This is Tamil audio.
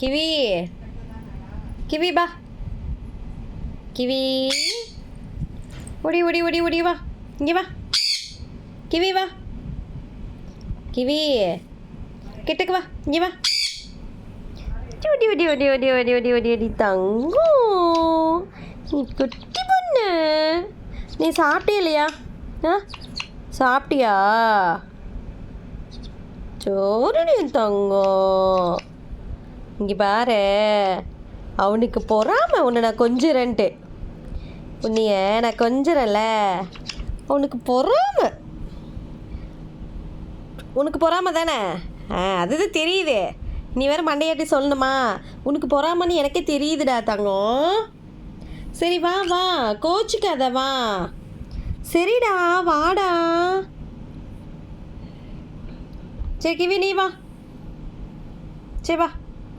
கிவி கிவி பா கிவி ஓடி ஓடி ஓடி ஓடி வா இங்கே வா கிவி வா கிவி கிட்டக்கு வா இங்கே வா ஓடி ஓடி ஓடி ஓடி ஓடி ஓடி ஓடி ஓடி தங்கம் நீ குட்டி பொண்ணு நீ சாப்பிட்டியா இல்லையா ஆ சாப்பிட்டியா சோறு நீ தங்கம் இங்கே பாரு அவனுக்கு பொறாம உன்னை நான் கொஞ்சிறேன்ட்டு உன்னைய நான் கொஞ்சிறேன்ல அவனுக்கு பொறாம உனக்கு பொறாம தானே அதுதான் தெரியுது நீ வேறு மண்டையாட்டி சொல்லணுமா உனக்கு பொறாமன்னு எனக்கே தெரியுதுடா தங்கம் சரி வா வா கோச்சிக்காத வா சரிடா வாடா சரி கிவி நீ வா சரி வா